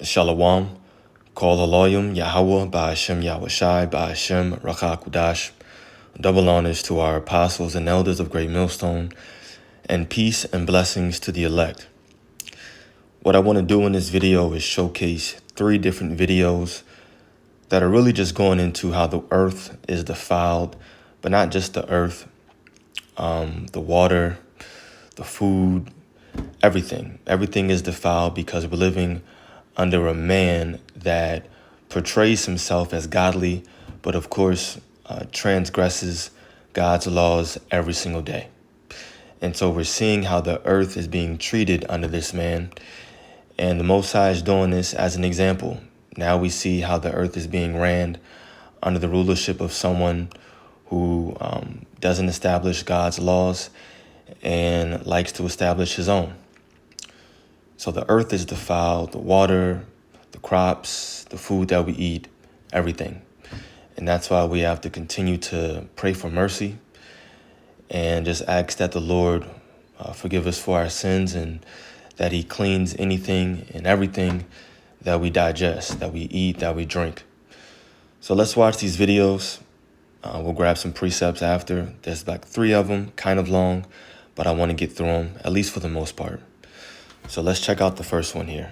Shalom, Kol Aloyim, Yahweh, Ba'ashem Yahushai, Ba'ashem Rachakudash. Double honors to our apostles and elders of Great Millstone, and peace and blessings to the elect. What I want to do in this video is showcase 3 different videos that are really just going into how the earth is defiled, but not just the earth, the water, the food, everything. Everything is defiled because we're living under a man that portrays himself as godly, but of course transgresses God's laws every single day. And so we're seeing how the earth is being treated under this man. And the Most High is doing this as an example. Now we see how the earth is being ran under the rulership of someone who doesn't establish God's laws and likes to establish his own. So the earth is defiled, the water, the crops, the food that we eat, everything. And that's why we have to continue to pray for mercy and just ask that the Lord forgive us for our sins and that he cleans anything and everything that we digest, that we eat, that we drink. So let's watch these videos. We'll grab some precepts after. There's like 3 of them, kind of long, but I want to get through them, at least for the most part. So let's check out the first one here.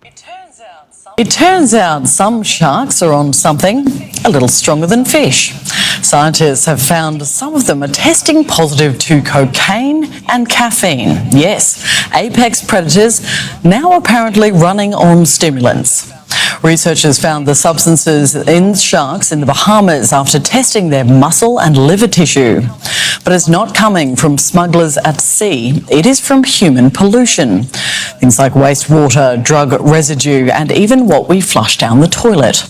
It turns out some sharks are on something a little stronger than fish. Scientists have found some of them are testing positive to cocaine and caffeine. Yes, apex predators now apparently running on stimulants. Researchers found the substances in sharks in the Bahamas after testing their muscle and liver tissue. But it's not coming from smugglers at sea, it is from human pollution. Things like wastewater, drug residue, and even what we flush down the toilet.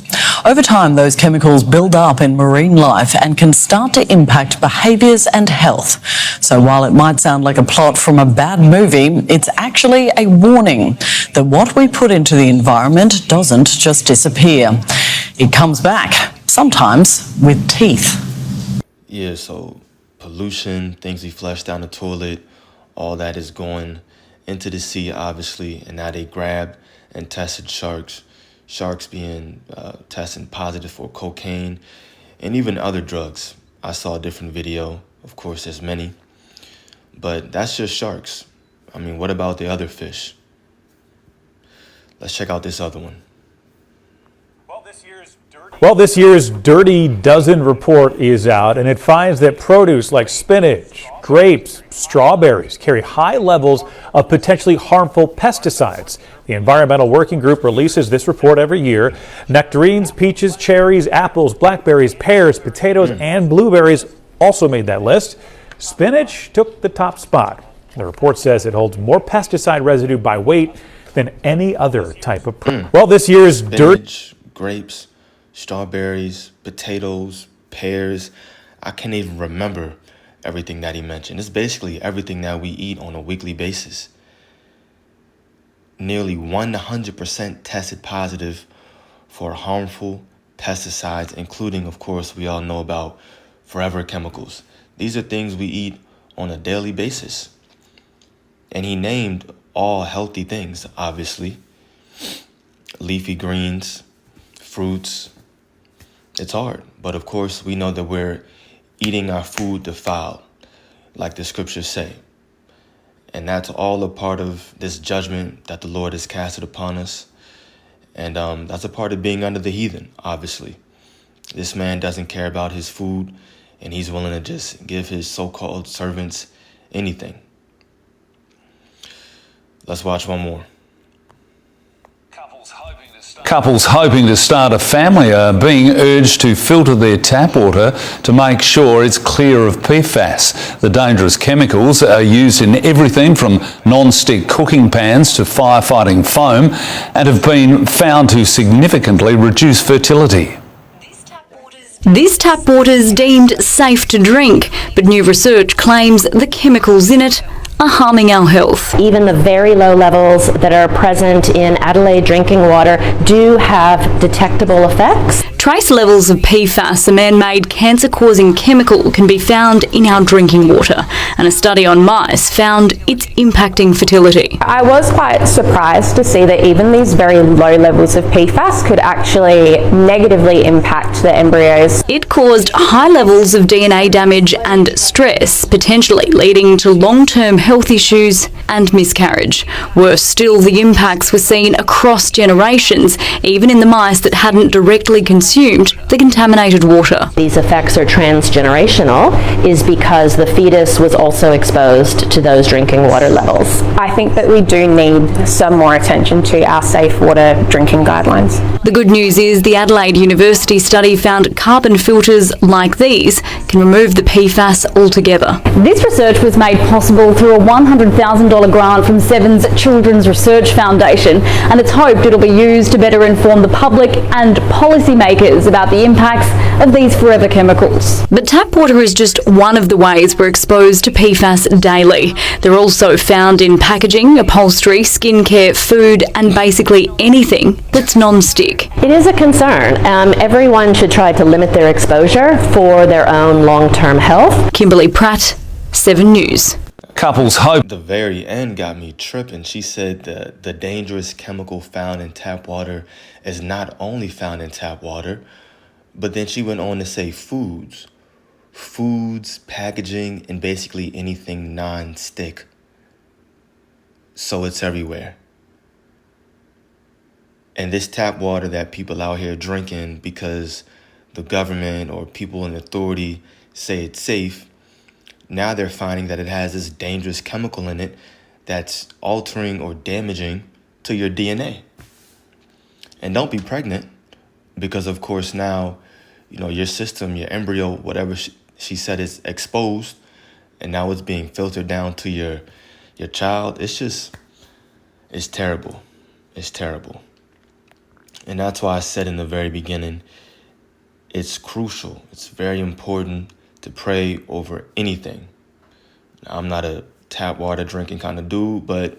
Over time, those chemicals build up in marine life and can start to impact behaviours and health. So while it might sound like a plot from a bad movie, it's actually a warning that what we put into the environment doesn't just disappear. It comes back, sometimes with teeth. Yeah, so pollution, things we flush down the toilet, all that is going into the sea, obviously, and now they grabbed and tested sharks. Sharks being tested positive for cocaine and even other drugs. I saw a different video. Of course, there's many. But that's just sharks. I mean, what about the other fish? Let's check out this other one. Well, this year's Dirty Dozen report is out, and it finds that produce like spinach, grapes, strawberries carry high levels of potentially harmful pesticides. The Environmental Working Group releases this report every year. Nectarines, peaches, cherries, apples, blackberries, pears, potatoes, and blueberries also made that list. Spinach took the top spot. The report says it holds more pesticide residue by weight than any other type of produce. Well, this year's Spinach, grapes, strawberries, potatoes, pears. I can't even remember everything that he mentioned. It's basically everything that we eat on a weekly basis. Nearly 100% tested positive for harmful pesticides, including, of course, we all know about forever chemicals. These are things we eat on a daily basis. And he named all healthy things, obviously. Leafy greens, fruits. It's hard, but of course we know that we're eating our food defiled, like the scriptures say. And that's all a part of this judgment that the Lord has casted upon us. And that's a part of being under the heathen, obviously. This man doesn't care about his food, and he's willing to just give his so-called servants anything. Let's watch one more. Couples hoping to start a family are being urged to filter their tap water to make sure it's clear of PFAS. The dangerous chemicals are used in everything from non-stick cooking pans to firefighting foam and have been found to significantly reduce fertility. This tap water is deemed safe to drink, but new research claims the chemicals in it are harming our health. Even the very low levels that are present in Adelaide drinking water do have detectable effects. Trace levels of PFAS, a man-made cancer-causing chemical, can be found in our drinking water, and a study on mice found it's impacting fertility. I was quite surprised to see that even these very low levels of PFAS could actually negatively impact the embryos. It caused high levels of DNA damage and stress, potentially leading to long-term health issues and miscarriage. Worse still, the impacts were seen across generations, even in the mice that hadn't directly consumed the contaminated water. These effects are transgenerational is because the fetus was also exposed to those drinking water levels. I think that we do need some more attention to our safe water drinking guidelines. The good news is the Adelaide University study found carbon filters like these can remove the PFAS altogether. This research was made possible through a $100,000 grant from Seven's Children's Research Foundation, and it's hoped it'll be used to better inform the public and policymakers about the impacts of these forever chemicals. But tap water is just one of the ways we're exposed to PFAS daily. They're also found in packaging, upholstery, skincare, food, and basically anything that's non-stick. It is a concern. Everyone should try to limit their exposure for their own long-term health. Kimberly Pratt, 7 News. Couples hope The very end got me tripping. She said the dangerous chemical found in tap water is not only found in tap water, but then she went on to say foods, packaging, and basically anything non-stick. So it's everywhere. And this tap water that people out here drinking because the government or people in authority say it's safe, now they're finding that it has this dangerous chemical in it that's altering or damaging to your DNA. And don't be pregnant because, of course, now, your system, your embryo, whatever she said is exposed, and now it's being filtered down to your child. It's terrible. It's terrible. And that's why I said in the very beginning, it's crucial. It's very important to pray over anything. Now, I'm not a tap water drinking kind of dude, but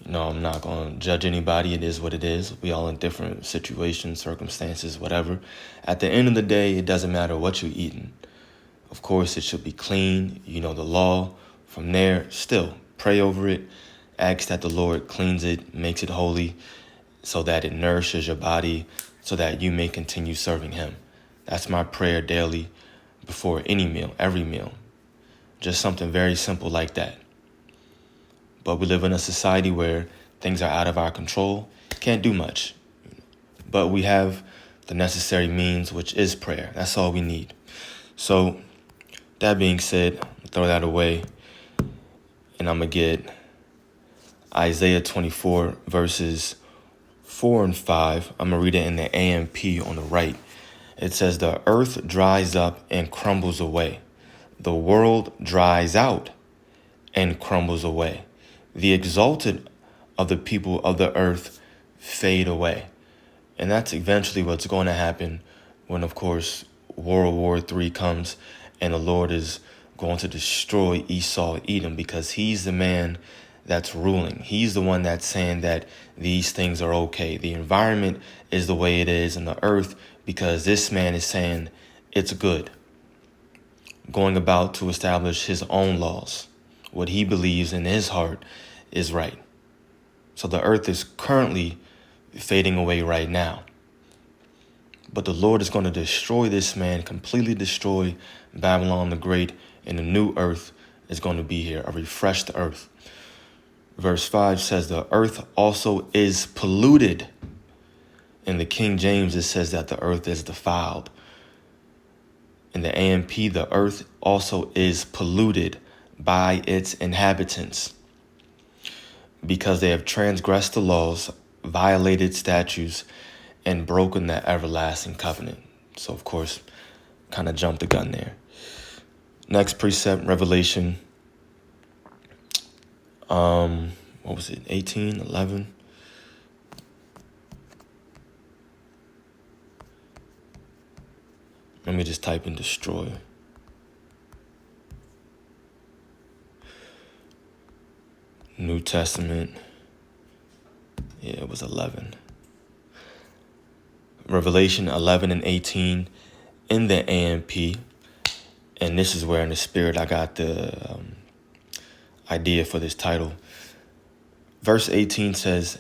I'm not going to judge anybody. It is what it is. We all in different situations, circumstances, whatever. At the end of the day, it doesn't matter what you're eating. Of course, it should be clean. You know the law. From there, still pray over it. Ask that the Lord cleans it, makes it holy, so that it nourishes your body, so that you may continue serving Him. That's my prayer daily before any meal, every meal. Just something very simple like that. But we live in a society where things are out of our control, can't do much. But we have the necessary means, which is prayer. That's all we need. So, that being said, throw that away, and I'm going to get Isaiah 24, verses 4 and 5. I'm going to read it in the AMP on the right. It says, "The earth dries up and crumbles away. The world dries out and crumbles away. The exalted of the people of the earth fade away." And that's eventually what's going to happen when, of course, World War III comes and the Lord is going to destroy Esau, Edom, because he's the man that's ruling. He's the one that's saying that these things are okay. The environment is the way it is in the earth because this man is saying it's good. Going about to establish his own laws. What he believes in his heart is right. So the earth is currently fading away right now. But the Lord is going to destroy this man, completely destroy Babylon the Great, and the new earth is going to be here, a refreshed earth. Verse 5 says, "The earth also is polluted." In the King James, it says that the earth is defiled. In the AMP, the earth also is polluted by its inhabitants because they have transgressed the laws, violated statutes, and broken the everlasting covenant. So, of course, kind of jumped the gun there. Next precept, Revelation, 18, 11. Let me just type in destroy. New Testament. Yeah, it was 11. Revelation 11 and 18 in the AMP. And this is where in the spirit I got the idea for this title. Verse 18 says,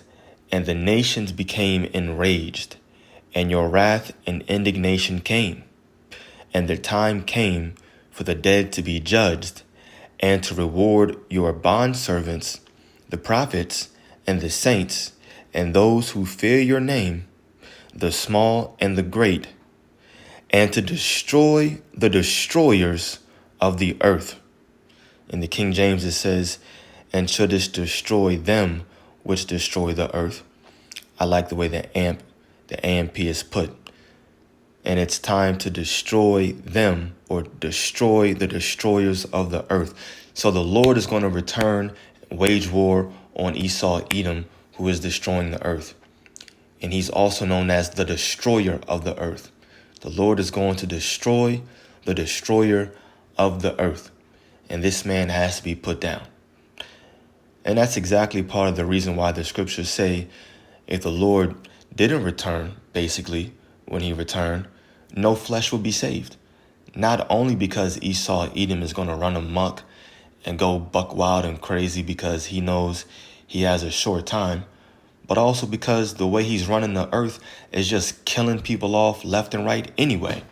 "And the nations became enraged, and your wrath and indignation came. And the time came for the dead to be judged, and to reward your bondservants, the prophets, and the saints, and those who fear your name, the small and the great, and to destroy the destroyers of the earth." In the King James it says, "And shouldest destroy them which destroy the earth." I like the way the AMP is put. And it's time to destroy them, or destroy the destroyers of the earth. So the Lord is going to return and wage war on Esau, Edom, who is destroying the earth. And he's also known as the destroyer of the earth. The Lord is going to destroy the destroyer of the earth. And this man has to be put down. And that's exactly part of the reason why the scriptures say if the Lord didn't return, basically, when he returned, no flesh will be saved. Not only because Esau, Edom is going to run amok and go buck wild and crazy because he knows he has a short time, but also because the way he's running the earth is just killing people off left and right anyway.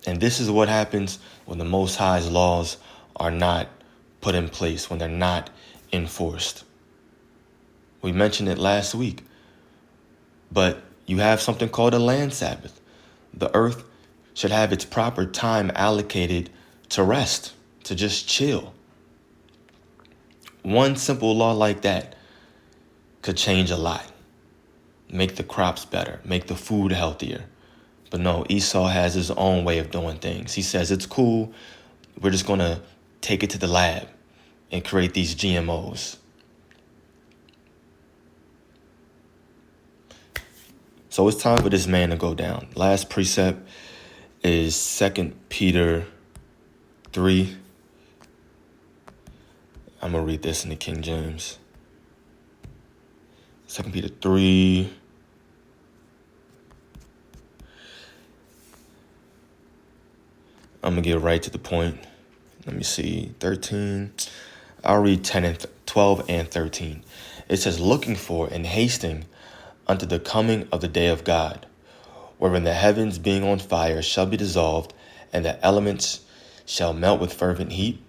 And this is what happens when the Most High's laws are not put in place, when they're not enforced. We mentioned it last week, but you have something called a land Sabbath. The earth should have its proper time allocated to rest, to just chill. One simple law like that could change a lot, make the crops better, make the food healthier. But no, Esau has his own way of doing things. He says, it's cool, we're just going to take it to the lab and create these GMOs. So it's time for this man to go down. Last precept is 2 Peter 3. I'm going to read this in the King James. 2 Peter 3. I'm going to get right to the point. Let me see. 13. I'll read 12 and 13. It says, "Looking for and hasting unto the coming of the day of God, wherein the heavens being on fire shall be dissolved, and the elements shall melt with fervent heat."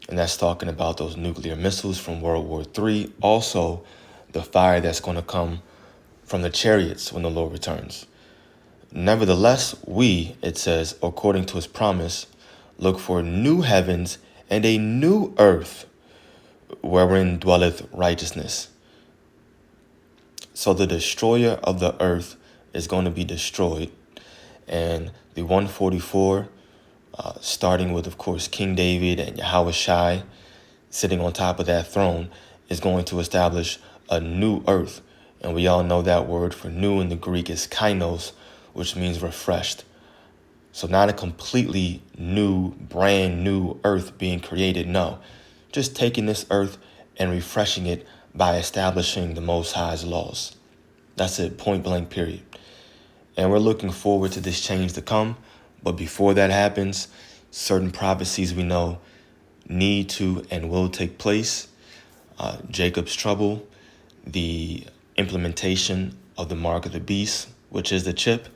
And that's talking about those nuclear missiles from World War III. Also, the fire that's going to come from the chariots when the Lord returns. "Nevertheless, we," it says, "according to his promise, look for new heavens and a new earth, wherein dwelleth righteousness." So the destroyer of the earth is going to be destroyed. And the 144, starting with, of course, King David and Yahushua sitting on top of that throne, is going to establish a new earth. And we all know that word for new in the Greek is kainos, which means refreshed. So not a completely new, brand new earth being created. No, just taking this earth and refreshing it by establishing the Most High's laws. That's it, point blank, period. And we're looking forward to this change to come. But before that happens, certain prophecies we know need to and will take place. Jacob's trouble, the implementation of the mark of the beast, which is the chip,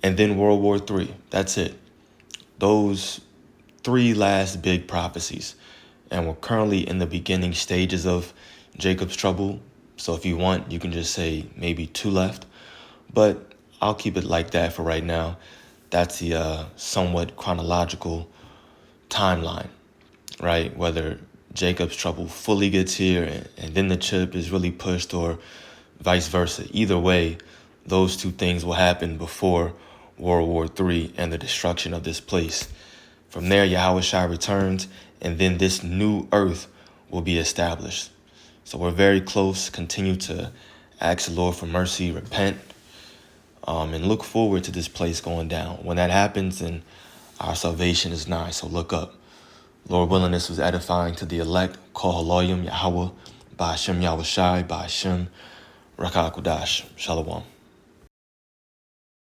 and then World War III. That's it. Those three last big prophecies. And we're currently in the beginning stages of Jacob's trouble. So if you want, you can just say maybe 2 left. But I'll keep it like that for right now. That's the somewhat chronological timeline, right? Whether Jacob's trouble fully gets here and then the chip is really pushed, or vice versa. Either way, those two things will happen before World War III and the destruction of this place. From there, Yahushua returns, and then this new earth will be established. So we're very close. Continue to ask the Lord for mercy, repent, and look forward to this place going down. When that happens, then our salvation is nigh. So look up. Lord willing, this was edifying to the elect. Kol Haloyim Yahweh, Ba'ashem Yahushai, Ba'ashem Rakah Kudash. Shalom.